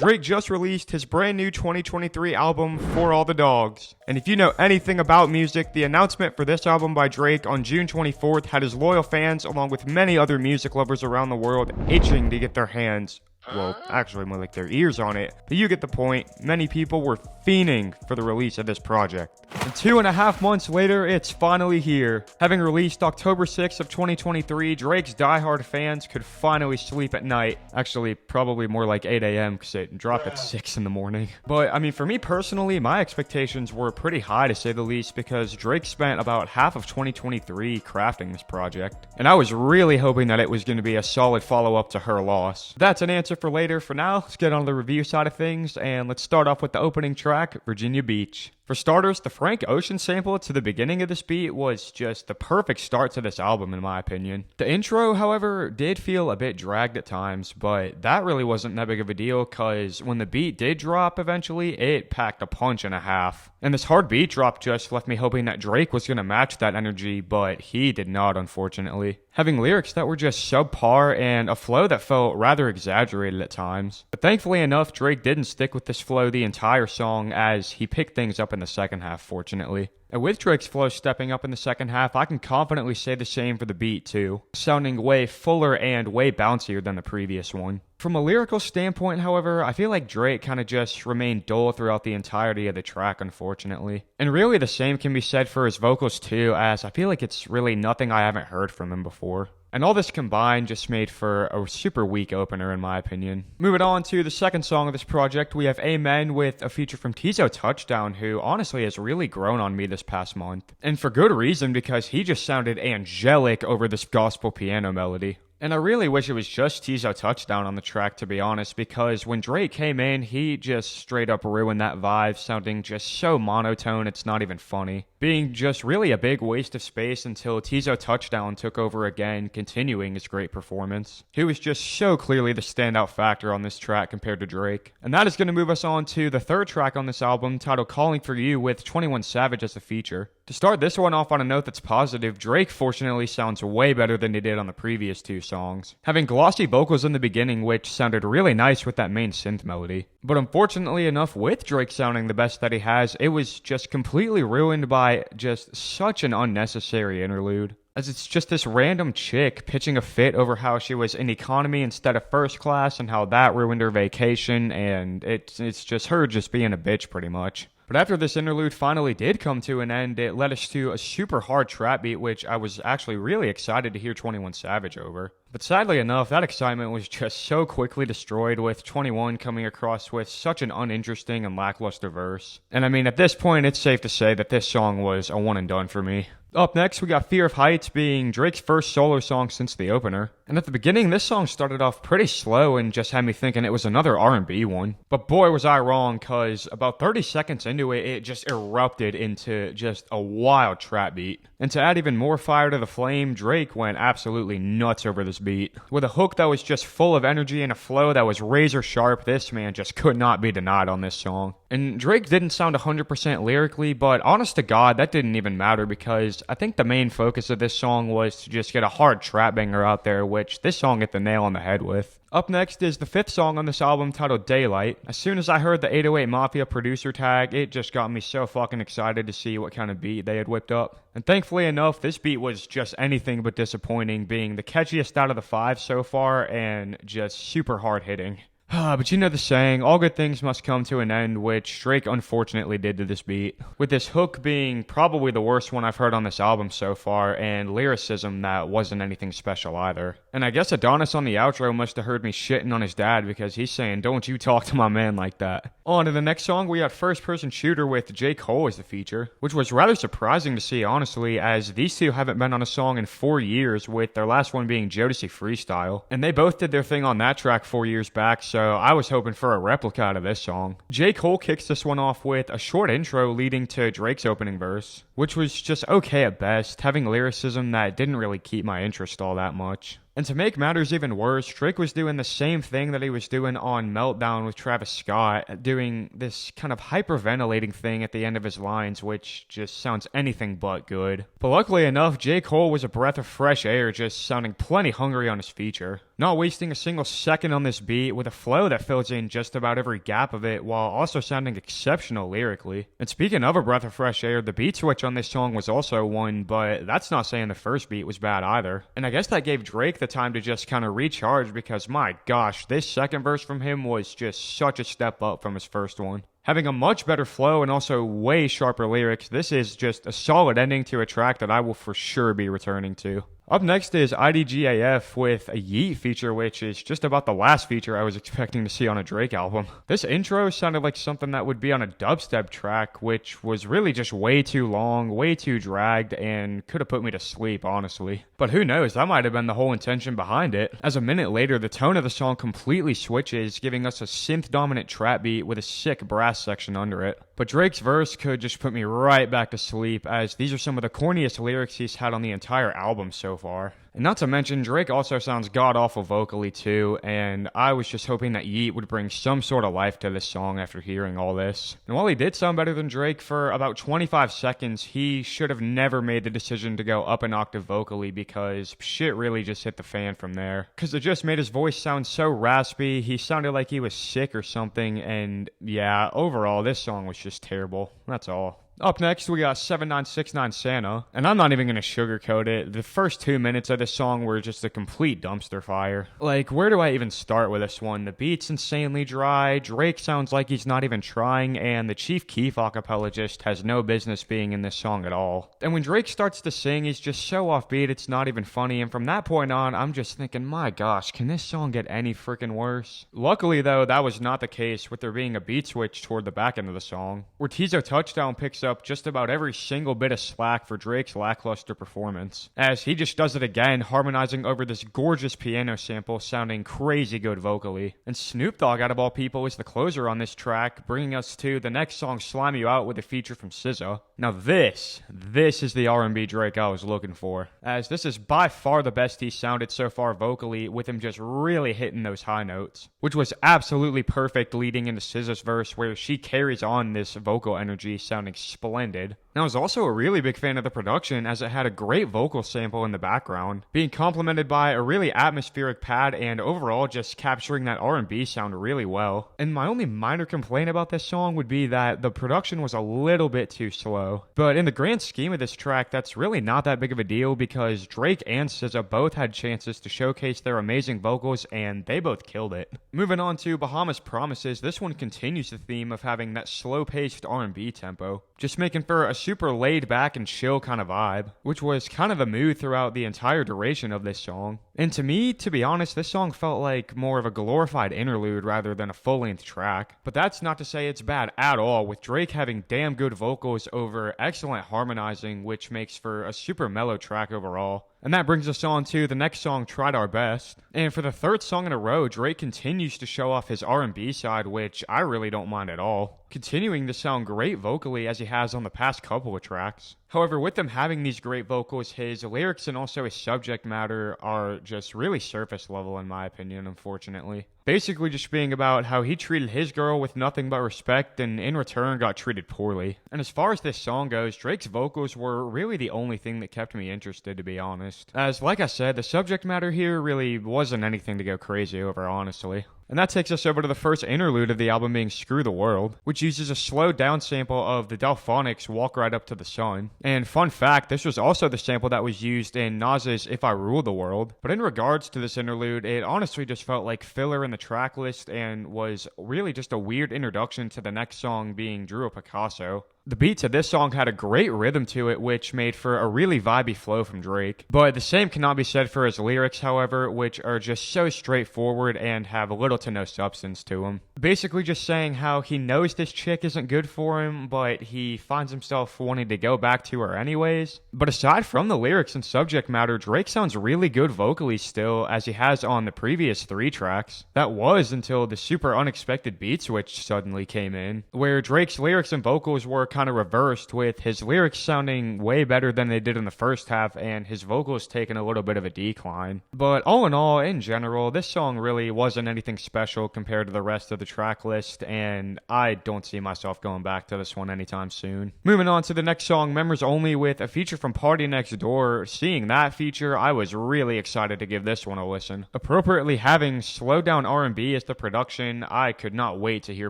Drake just released his brand new 2023 album, For All the Dogs. And if you know anything about music, the announcement for this album by Drake on June 24th had his loyal fans, along with many other music lovers around the world, itching to get their hands, well, actually more like their ears on it. But you get the point. Many people were fiending for the release of this project. And 2.5 months later, it's finally here. Having released October 6th of 2023, Drake's diehard fans could finally sleep at night. Actually, probably more like 8 a.m. because it dropped at 6 in the morning. But, I mean, for me personally, my expectations were pretty high to say the least because Drake spent about half of 2023 crafting this project. And I was really hoping that it was going to be a solid follow-up to Her Loss. That's an answer for later. For now, let's get on the review side of things, and let's start off with the opening track, Virginia Beach. For starters, the Frank Ocean sample to the beginning of this beat was just the perfect start to this album in my opinion. The intro, however, did feel a bit dragged at times, but that really wasn't that big of a deal because when the beat did drop eventually, it packed a punch and a half. And this hard beat drop just left me hoping that Drake was going to match that energy, but he did not, unfortunately. Having lyrics that were just subpar and a flow that felt rather exaggerated at times. But thankfully enough, Drake didn't stick with this flow the entire song as he picked things up in the second half, fortunately. And with Drake's flow stepping up in the second half, I can confidently say the same for the beat too, sounding way fuller and way bouncier than the previous one. From a lyrical standpoint, however, I feel like Drake kind of just remained dull throughout the entirety of the track, unfortunately. And really the same can be said for his vocals too, as I feel like it's really nothing I haven't heard from him before. And all this combined just made for a super weak opener in my opinion. Moving on to the second song of this project, we have Amen with a feature from Tizo Touchdown, who honestly has really grown on me this past month. And for good reason, because he just sounded angelic over this gospel piano melody. And I really wish it was just Tizo Touchdown on the track, to be honest, because when Drake came in, he just straight up ruined that vibe, sounding just so monotone it's not even funny. Being just really a big waste of space until Tizo Touchdown took over again, continuing his great performance. He was just so clearly the standout factor on this track compared to Drake. And that is going to move us on to the third track on this album, titled Calling For You, with 21 Savage as a feature. To start this one off on a note that's positive, Drake fortunately sounds way better than he did on the previous two songs, having glossy vocals in the beginning which sounded really nice with that main synth melody. But unfortunately enough, with Drake sounding the best that he has, it was just completely ruined by just such an unnecessary interlude. As it's just this random chick pitching a fit over how she was in economy instead of first class and how that ruined her vacation, and it's just her just being a bitch pretty much. But after this interlude finally did come to an end, it led us to a super hard trap beat, which I was actually really excited to hear 21 Savage over. But sadly enough, that excitement was just so quickly destroyed with 21 coming across with such an uninteresting and lackluster verse. And I mean, at this point, it's safe to say that this song was a one and done for me. Up next, we got Fear of Heights being Drake's first solo song since the opener. And at the beginning, this song started off pretty slow and just had me thinking it was another R&B one. But boy, was I wrong, cause about 30 seconds into it, it just erupted into just a wild trap beat. And to add even more fire to the flame, Drake went absolutely nuts over this beat. With a hook that was just full of energy and a flow that was razor sharp, this man just could not be denied on this song. And Drake didn't sound 100% lyrically, but honest to God, that didn't even matter because I think the main focus of this song was to just get a hard trap banger out there, which this song hit the nail on the head with. Up next is the fifth song on this album, titled Daylight. As soon as I heard the 808 Mafia producer tag, it just got me so fucking excited to see what kind of beat they had whipped up. And thankfully enough, this beat was just anything but disappointing, being the catchiest out of the 5 so far and just super hard hitting. But you know the saying, all good things must come to an end, which Drake unfortunately did to this beat. With this hook being probably the worst one I've heard on this album so far, and lyricism that wasn't anything special either. And I guess Adonis on the outro must have heard me shitting on his dad because he's saying, don't you talk to my man like that. On to the next song, we got First Person Shooter with J. Cole as the feature, which was rather surprising to see honestly, as these two haven't been on a song in 4 years, with their last one being Jodeci Freestyle. And they both did their thing on that track 4 years back, so I was hoping for a replica out of this song. J. Cole kicks this one off with a short intro leading to Drake's opening verse, which was just okay at best, having lyricism that didn't really keep my interest all that much. And to make matters even worse, Drake was doing the same thing that he was doing on Meltdown with Travis Scott, doing this kind of hyperventilating thing at the end of his lines, which just sounds anything but good. But luckily enough, J. Cole was a breath of fresh air, just sounding plenty hungry on his feature. Not wasting a single second on this beat, with a flow that fills in just about every gap of it, while also sounding exceptional lyrically. And speaking of a breath of fresh air, the beat switch on this song was also one, but that's not saying the first beat was bad either. And I guess that gave Drake the time to just kind of recharge, because my gosh, this second verse from him was just such a step up from his first one. Having a much better flow and also way sharper lyrics, this is just a solid ending to a track that I will for sure be returning to. Up next is IDGAF with a Yeet feature, which is just about the last feature I was expecting to see on a Drake album. This intro sounded like something that would be on a dubstep track, which was really just way too long, way too dragged, and could have put me to sleep, honestly. But who knows, that might have been the whole intention behind it. As a minute later, the tone of the song completely switches, giving us a synth-dominant trap beat with a sick brass section under it. But Drake's verse could just put me right back to sleep, as these are some of the corniest lyrics he's had on the entire album so far. And not to mention, Drake also sounds god-awful vocally too, and I was just hoping that Yeet would bring some sort of life to this song after hearing all this. And while he did sound better than Drake for about 25 seconds, he should have never made the decision to go up an octave vocally, because shit really just hit the fan from there. Because it just made his voice sound so raspy, he sounded like he was sick or something, and yeah, overall, this song was just terrible. That's all. Up next, we got 7969 Santa, and I'm not even going to sugarcoat it. The first 2 minutes of this song were just a complete dumpster fire. Like, where do I even start with this one? The beat's insanely dry, Drake sounds like he's not even trying, and the Chief Keef acapella just has no business being in this song at all. And when Drake starts to sing, he's just so offbeat, it's not even funny, and from that point on, I'm just thinking, my gosh, can this song get any freaking worse? Luckily, though, that was not the case, with there being a beat switch toward the back end of the song, where Tizo Touchdown picks up just about every single bit of slack for Drake's lackluster performance, as he just does it again, harmonizing over this gorgeous piano sample, sounding crazy good vocally. And Snoop Dogg, out of all people, is the closer on this track, bringing us to the next song, Slime You Out, with a feature from SZA. Now this is the R&B Drake I was looking for, as this is by far the best he's sounded so far vocally, with him just really hitting those high notes, which was absolutely perfect leading into SZA's verse, where she carries on this vocal energy, sounding splendid. Now, I was also a really big fan of the production, as it had a great vocal sample in the background, being complemented by a really atmospheric pad, and overall just capturing that R&B sound really well. And my only minor complaint about this song would be that the production was a little bit too slow. But in the grand scheme of this track, that's really not that big of a deal, because Drake and SZA both had chances to showcase their amazing vocals, and they both killed it. Moving on to Bahamas Promises, this one continues the theme of having that slow-paced R&B tempo, just making for a super laid back and chill kind of vibe, which was kind of the mood throughout the entire duration of this song. And to me, to be honest, this song felt like more of a glorified interlude rather than a full-length track. But that's not to say it's bad at all, with Drake having damn good vocals over excellent harmonizing, which makes for a super mellow track overall. And that brings us on to the next song, Tried Our Best. And for the third song in a row, Drake continues to show off his R&B side, which I really don't mind at all, continuing to sound great vocally as he has on the past couple of tracks. However, with him having these great vocals, his lyrics and also his subject matter are just really surface level in my opinion, unfortunately. Basically just being about how he treated his girl with nothing but respect and in return got treated poorly. And as far as this song goes, Drake's vocals were really the only thing that kept me interested, to be honest. As like I said, the subject matter here really wasn't anything to go crazy over, honestly. And that takes us over to the first interlude of the album, being Screw the World, which uses a slowed down sample of the Delphonics' Walk Right Up to the Sun. And fun fact, this was also the sample that was used in Nas's If I Rule the World. But in regards to this interlude, it honestly just felt like filler in the track list and was really just a weird introduction to the next song, being Drew a Picasso. The beat to this song had a great rhythm to it, which made for a really vibey flow from Drake. But the same cannot be said for his lyrics, however, which are just so straightforward and have little to no substance to them. Basically just saying how he knows this chick isn't good for him, but he finds himself wanting to go back to her anyways. But aside from the lyrics and subject matter, Drake sounds really good vocally still, as he has on the previous 3 tracks. That was until the super unexpected beat switch suddenly came in, where Drake's lyrics and vocals were kind of reversed, with his lyrics sounding way better than they did in the first half and his vocals taking a little bit of a decline. But all in all, in general, this song really wasn't anything special compared to the rest of the track list, and I don't see myself going back to this one anytime soon. Moving on to the next song, Members Only, with a feature from Party Next Door. Seeing that feature, I was really excited to give this one a listen. Appropriately having slowed down R&B as the production, I could not wait to hear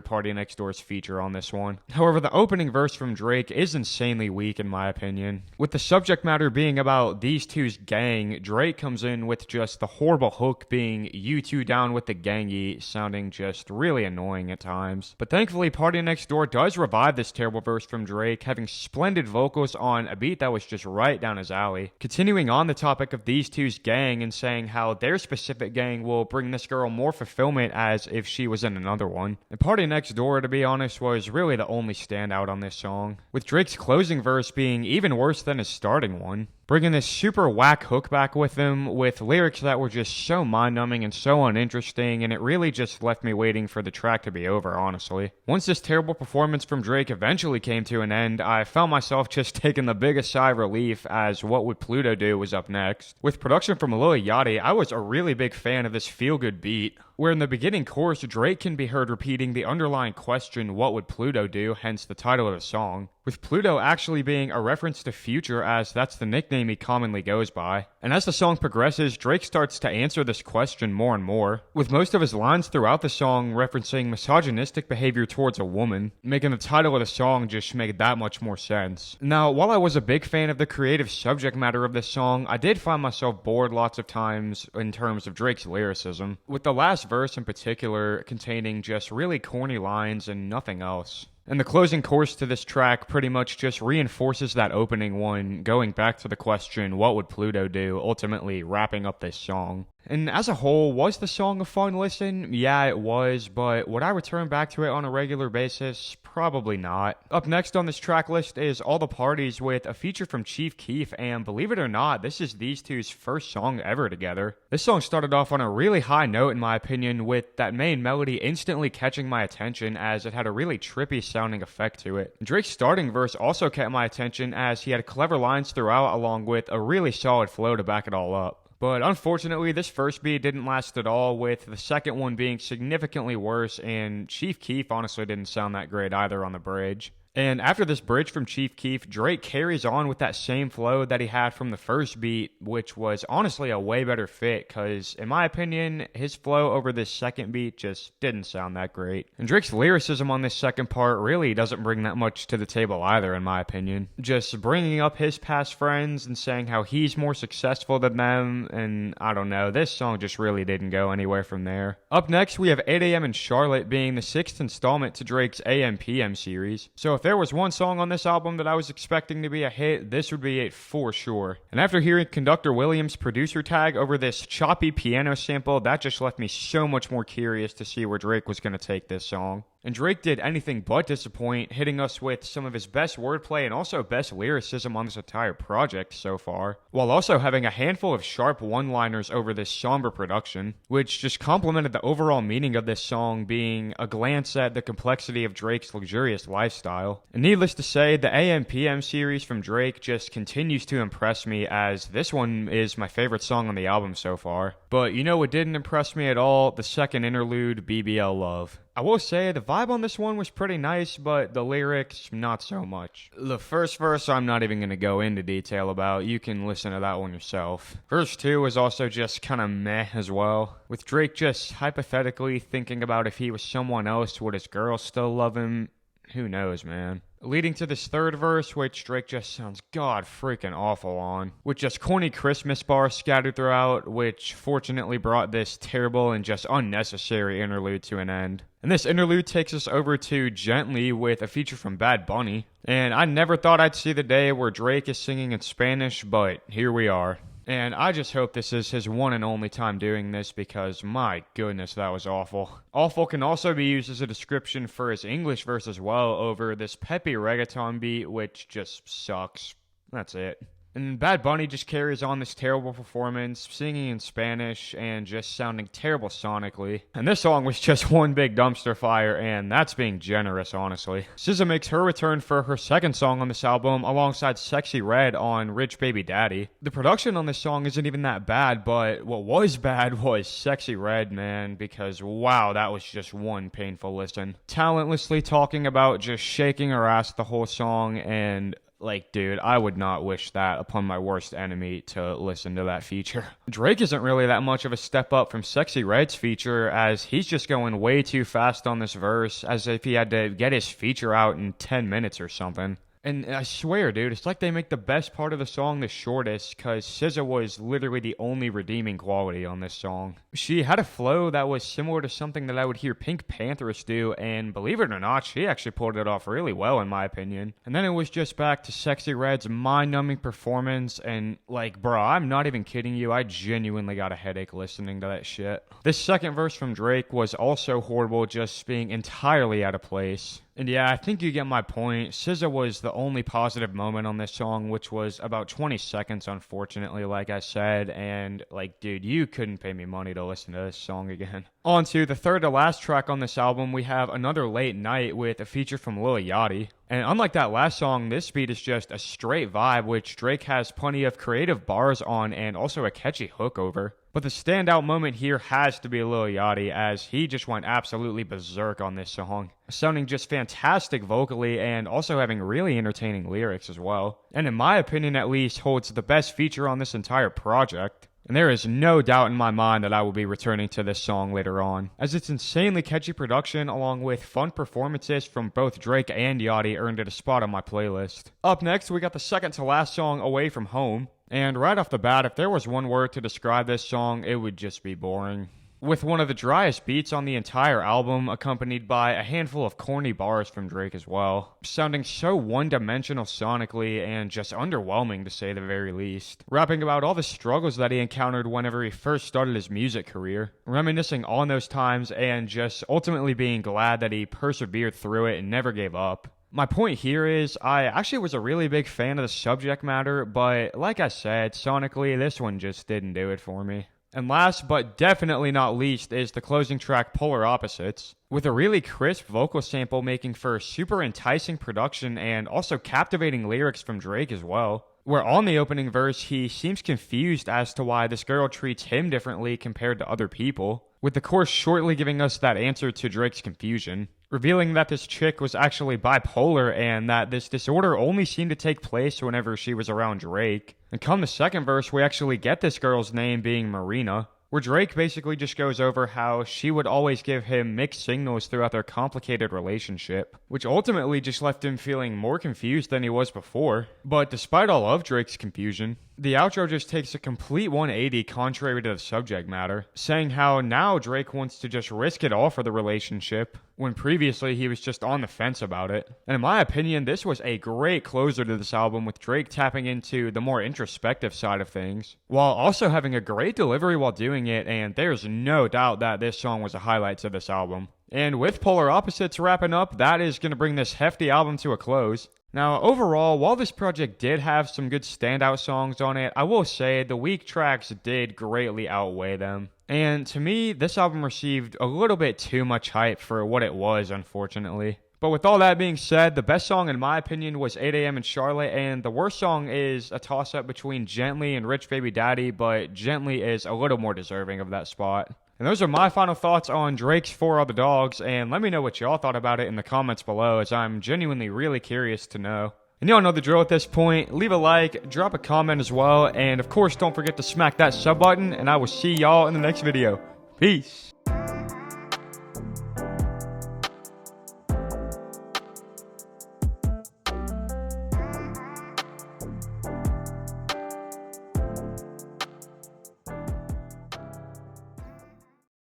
Party Next Door's feature on this one. However, the opening verse from Drake is insanely weak in my opinion. With the subject matter being about these two's gang, Drake comes in with just the horrible hook being "you two down with the gangy," sounding just really annoying at times. But thankfully, Party Next Door does revive this terrible verse from Drake, having splendid vocals on a beat that was just right down his alley. Continuing on the topic of these two's gang and saying how their specific gang will bring this girl more fulfillment as if she was in another one. And Party Next Door, to be honest, was really the only standout on this song, with Drake's closing verse being even worse than his starting one, bringing this super whack hook back with him with lyrics that were just so mind-numbing and so uninteresting, and it really just left me waiting for the track to be over, honestly. Once this terrible performance from Drake eventually came to an end, I found myself just taking the biggest sigh of relief as What Would Pluto Do was up next. With production from Lil Yachty, I was a really big fan of this feel-good beat, where in the beginning chorus, Drake can be heard repeating the underlying question, "What would Pluto do?" hence the title of the song, with Pluto actually being a reference to Future, as that's the nickname he commonly goes by. And as the song progresses, Drake starts to answer this question more and more, with most of his lines throughout the song referencing misogynistic behavior towards a woman, making the title of the song just make that much more sense. Now, while I was a big fan of the creative subject matter of this song, I did find myself bored lots of times in terms of Drake's lyricism, with the last verse in particular containing just really corny lines and nothing else. And the closing chorus to this track pretty much just reinforces that opening one, going back to the question, "What would Pluto do?" ultimately wrapping up this song. And as a whole, was the song a fun listen? Yeah, it was, but would I return back to it on a regular basis? Probably not. Up next on this track list is All the Parties, with a feature from Chief Keef, and believe it or not, this is these two's first song ever together. This song started off on a really high note in my opinion, with that main melody instantly catching my attention as it had a really trippy sounding effect to it. Drake's starting verse also kept my attention as he had clever lines throughout along with a really solid flow to back it all up. But unfortunately, this first beat didn't last at all, with the second one being significantly worse, and Chief Keef honestly didn't sound that great either on the bridge. And after this bridge from Chief Keef, Drake carries on with that same flow that he had from the first beat, which was honestly a way better fit, because in my opinion, his flow over this second beat just didn't sound that great. And Drake's lyricism on this second part really doesn't bring that much to the table either, in my opinion. Just bringing up his past friends and saying how he's more successful than them, and I don't know, this song just really didn't go anywhere from there. Up next, we have 8 AM in Charlotte being the 6th installment to Drake's AM/PM series. So if there was one song on this album that I was expecting to be a hit, this would be it for sure. And after hearing Conductor Williams' producer tag over this choppy piano sample, that just left me so much more curious to see where Drake was going to take this song. And Drake did anything but disappoint, hitting us with some of his best wordplay and also best lyricism on this entire project so far, while also having a handful of sharp one-liners over this somber production, which just complemented the overall meaning of this song being a glance at the complexity of Drake's luxurious lifestyle. And needless to say, the AM/PM series from Drake just continues to impress me, as this one is my favorite song on the album so far. But you know what didn't impress me at all? The second interlude, BBL Love. I will say the vibe on this one was pretty nice, but the lyrics, not so much. The first verse I'm not even going to go into detail about. You can listen to that one yourself. Verse 2 was also just kind of meh as well, with Drake just hypothetically thinking about if he was someone else, would his girl still love him? Who knows, man. Leading to this third verse, which Drake just sounds god freaking awful on, with just corny Christmas bars scattered throughout, which fortunately brought this terrible and just unnecessary interlude to an end. And this interlude takes us over to Gently with a feature from Bad Bunny. And I never thought I'd see the day where Drake is singing in Spanish, but here we are. And I just hope this is his one and only time doing this, because my goodness, that was awful. Awful can also be used as a description for his English verse as well over this peppy reggaeton beat, which just sucks. That's it. And Bad Bunny just carries on this terrible performance, singing in Spanish and just sounding terrible sonically. And this song was just one big dumpster fire, and that's being generous, honestly. SZA makes her return for her second song on this album alongside Sexy Red on Rich Baby Daddy. The production on this song isn't even that bad, but what was bad was Sexy Red, man, because wow, that was just one painful listen. Talentlessly talking about just shaking her ass the whole song, and like, dude, I would not wish that upon my worst enemy to listen to that feature. Drake isn't really that much of a step up from Sexy Red's feature, as he's just going way too fast on this verse, as if he had to get his feature out in 10 minutes or something. And I swear, dude, it's like they make the best part of the song the shortest, because SZA was literally the only redeeming quality on this song. She had a flow that was similar to something that I would hear Pink Panthers do, and believe it or not, she actually pulled it off really well in my opinion. And then it was just back to Sexy Red's mind-numbing performance, and like, bro, I'm not even kidding you, I genuinely got a headache listening to that shit. This second verse from Drake was also horrible, just being entirely out of place. And yeah, I think you get my point. SZA was the only positive moment on this song, which was about 20 seconds, unfortunately, like I said. And, like, dude, you couldn't pay me money to listen to this song again. On to the third to last track on this album, we have Another Late Night with a feature from Lil Yachty. And unlike that last song, this beat is just a straight vibe, which Drake has plenty of creative bars on and also a catchy hook over. But the standout moment here has to be Lil Yachty, as he just went absolutely berserk on this song, sounding just fantastic vocally and also having really entertaining lyrics as well. And in my opinion at least, holds the best feature on this entire project. And there is no doubt in my mind that I will be returning to this song later on, as its insanely catchy production along with fun performances from both Drake and Yachty earned it a spot on my playlist. Up next, we got the second to last song, Away From Home. And right off the bat, if there was one word to describe this song, it would just be boring. With one of the driest beats on the entire album, accompanied by a handful of corny bars from Drake as well. Sounding so one-dimensional sonically and just underwhelming to say the very least. Rapping about all the struggles that he encountered whenever he first started his music career. Reminiscing on those times and just ultimately being glad that he persevered through it and never gave up. My point here is, I actually was a really big fan of the subject matter, but like I said, sonically, this one just didn't do it for me. And last, but definitely not least, is the closing track, Polar Opposites, with a really crisp vocal sample making for super enticing production and also captivating lyrics from Drake as well. Where on the opening verse, he seems confused as to why this girl treats him differently compared to other people, with the chorus shortly giving us that answer to Drake's confusion, revealing that this chick was actually bipolar and that this disorder only seemed to take place whenever she was around Drake. And come the second verse, we actually get this girl's name being Marina, where Drake basically just goes over how she would always give him mixed signals throughout their complicated relationship, which ultimately just left him feeling more confused than he was before. But despite all of Drake's confusion, the outro just takes a complete 180 contrary to the subject matter, saying how now Drake wants to just risk it all for the relationship, when previously he was just on the fence about it. And in my opinion, this was a great closer to this album, with Drake tapping into the more introspective side of things, while also having a great delivery while doing it, and there's no doubt that this song was a highlight to this album. And with Polar Opposites wrapping up, that is going to bring this hefty album to a close. Now, overall, while this project did have some good standout songs on it, I will say the weak tracks did greatly outweigh them. And to me, this album received a little bit too much hype for what it was, unfortunately. But with all that being said, the best song in my opinion was 8 AM in Charlotte, and the worst song is a toss-up between Gently and Rich Baby Daddy, but Gently is a little more deserving of that spot. And those are my final thoughts on Drake's For All the Dogs, and let me know what y'all thought about it in the comments below, as I'm genuinely really curious to know. And y'all know the drill at this point. Leave a like, drop a comment as well, and of course don't forget to smack that sub button, and I will see y'all in the next video. Peace!